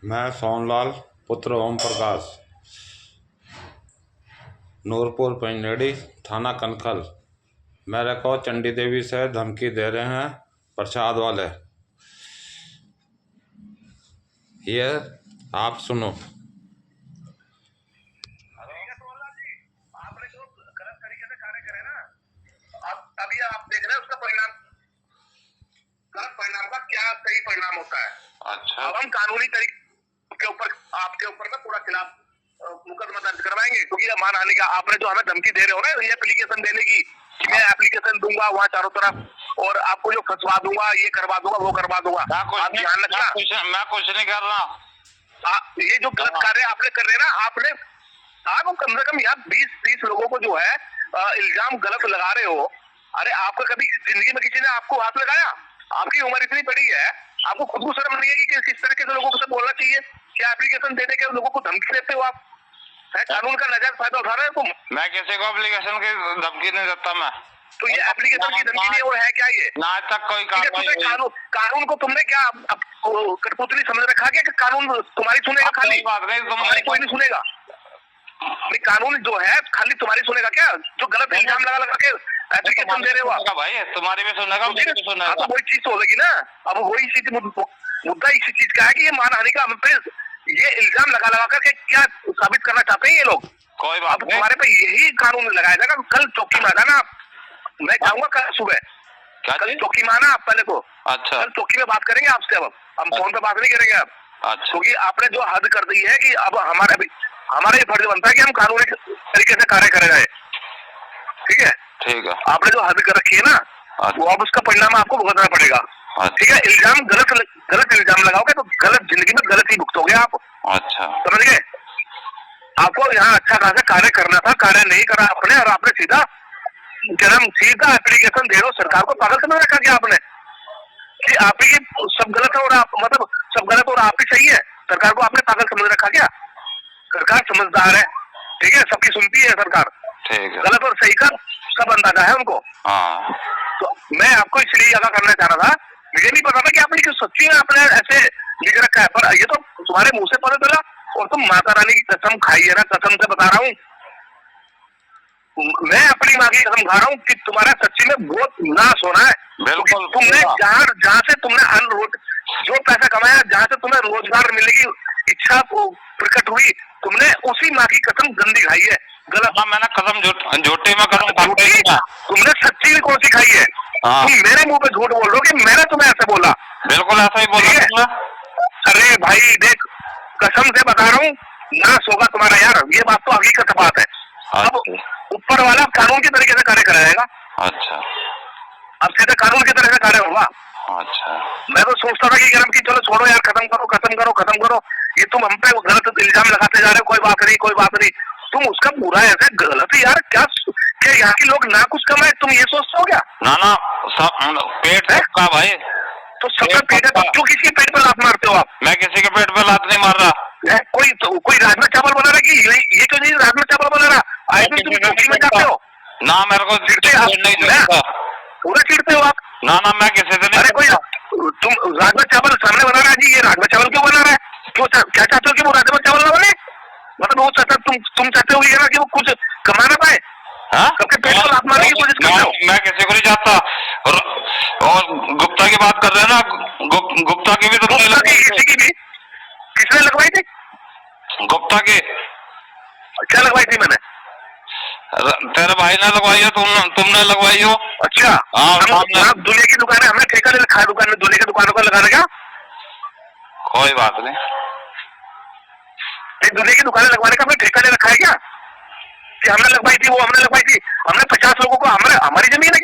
मैं सोनलाल पुत्र ओम प्रकाश, नूरपुर पिंजड़ी, थाना कनखल। मेरे को चंडी देवी से धमकी दे रहे हैं प्रसाद वाले। ये आप सुनो। आपने जो गलत तरीके से कार्य करे ना, अभी आप देख रहे हैं उसका परिणाम, गलत परिणाम का क्या सही परिणाम होता है। अच्छा, अब हम कानूनी तरीके के ऊपर आपके ऊपर में पूरा खिलाफ मुकदमा दर्ज करवाएंगे, क्योंकि ये मानहानि का आपने जो हमें धमकी दे रहे हो ना, ये एप्लीकेशन देने की कि मैं एप्लीकेशन दूंगा वहाँ चारों तरफ और आपको जो फंसवा दूंगा, ये करवा दूंगा, वो करवा दूंगा। आप ध्यान रखना, मैं कुछ नहीं कर रहा। ये जो गलत कार्य आपने कर रहे हैं ना, आपने आप कम से कम यार 20-30 लोगों को जो है इल्जाम गलत लगा रहे हो। अरे आपका कभी जिंदगी में किसी ने आपको हाथ लगाया? आपकी उम्र इतनी बड़ी है, आपको खुद को शर्म नहीं है कि किस तरीके से लोगों को बोलना चाहिए? क्या एप्लीकेशन देने के लोगों को धमकी देते हो आप? है कानून का नाजायज फायदा उठा रहे हो तुम। मैं किसी को एप्लीकेशन की धमकी नहीं देता। मैं तो ये एप्लीकेशन की धमकी नहीं और है क्या? ये ना आज तक कोई कानून को तुमने क्या कठपुतली समझ रखा क्या कि कानून तुम्हारी सुनेगा? खाली बात नहीं, तुम्हारी कोई नहीं सुनेगा। कानून जो है खाली तुम्हारी सुनेगा क्या? जो गलत इल्जाम लगा लगा के एप्लीकेशन दे रहे हो आप। भाई तुम्हारी भी सुनेगा, मेरी भी सुनेगा। तो वही चीज तो होगी ना। अब वही चीज मुद्दा इसी चीज का है कि ये मानहानि का हम पे ये इल्जाम लगा लगा करके क्या साबित करना चाहते हैं ये लोग। कोई बात अब तुम्हारे पे यही कानून लगाया जाएगा। कल चौकी में आ जाना, मैं चाहूंगा कल सुबह। कल चौकी में आना आप पहले तो। अच्छा, कल चौकी में बात करेंगे आपसे। अब हम फोन पे बात नहीं करेंगे अब। अच्छा, क्योंकि आपने जो हद कर दी है कि अब हमारा ये फर्ज बनता है कि हम कानूनी तरीके से कार्य करे जाए। ठीक है, ठीक है। आपने जो हद कर रखी है ना, वो अब उसका परिणाम आपको भुगतना पड़ेगा। ठीक है, इल्जाम गलत इल्जाम लगाओगे तो गलत जिंदगी में गलत ही भुगतोगे आप। अच्छा, समझ गए? आपको यहाँ अच्छा खासा कार्य करना था, कार्य नहीं करा आपने, और आपने सीधा एप्लीकेशन दे रहे हो। सरकार को पागल समझ रखा क्या आपने कि आप ही सब गलत है और आप मतलब सब गलत और आप ही सही है? सरकार को आपने पागल समझ रखा क्या? सरकार समझदार है, ठीक है, सबकी सुनती है सरकार। ठीक है। गलत और सही का सब अंदाजा है उनको। हाँ, तो मैं आपको इसलिए आगाह करना चाह रहा था। मुझे नहीं पता था कि आपने क्यों सच्ची में आपने ऐसे लिख रखा है, पर ये तो तुम्हारे मुंह से पता चला। और तुम माता रानी की कसम खाई है ना, कसम से बता रहा हूँ, मैं अपनी माँ की कसम खा रहा हूँ कि तुम्हारा सच्ची में बहुत नाश होना है। बिल्कुल। तुमने जहाँ से तुमने जो पैसा कमाया, जहाँ से तुम्हें रोजगार मिलने की इच्छा प्रकट हुई, तुमने उसी माँ की कसम गंदी खाई है। गलत। मैंने कसम झूठी में कसम तुमने सच्ची भी कौन सी खाई है? तुम मेरे मुंह पे झूठ बोल रहे हो कि मैंने तुम्हें ऐसे बोला? बिल्कुल ऐसा ही बोला। अरे भाई देख, कसम से बता रहा हूँ, नाश होगा तुम्हारा यार। ये बात तो हकीकत बात है। अब ऊपर वाला कानून की तरीके से कार्य कराएगा। अच्छा, अब सीधे कानून की तरह से कार्य होगा। अच्छा, मैं तो सोचता था कि चलो छोड़ो यार, खत्म करो खत्म करो खत्म करो। ये तुम हम पे गलत इल्जाम लगाते जा रहे हो। कोई बात नहीं, कोई बात नहीं। तुम उसका पूरा ऐसे गलत यार। क्या यहाँ के लोग ना कुछ कमाए, तुम ये सोचते हो क्या? ना ना, सब पेट सबका भाई। तो सबका पेट है, तो क्यों किसी के पेट पर लात मारते हो आप? मैं किसी के पेट पे लात नहीं मार रहा। कोई राजमा चावल बना रहा कि ये क्यों नहीं राजमा चावल बना रहा? आए दिन तुम चौकी में जाते हो ना, मेरे को पूरा चिढ़ते हो आप। ना ना, मैं किसी से नहीं। अरे कोई तुम राजमा चावल सामने बना रहा है जी, ये राजमा चावल क्यों बना रहा है? क्यों क्या चाहते हो कि वो राजमा चावल ना बने? मतलब वो चाहता तुम चाहते हो कि वो कुछ कमा ना पाए? सबके पेट पर लात मारने की कोशिश करते हो। मैं किसी को नहीं चाहता। और गुप्ता की बात कर रहे हैं ना, गुप्ता की भी तो किसी की भी किसने लगवाई थी? गुप्ता की क्या लगवाई थी मैंने? तेरे भाई ने लगवाई हो, तुमने लगवाई हो। अच्छा, दूल्हे की दुकान है, हमने ठेका ले रखा है दुकान में, दूल्हे की दुकानों का लगाना क्या? कोई बात नहीं। दूल्हे की दुकान लगवाने का हमने ठेका ले रखा है क्या? कि हमने लगवाई थी, वो हमने लगवाई थी? हमने 50 लोगों को, हमारी जमीन है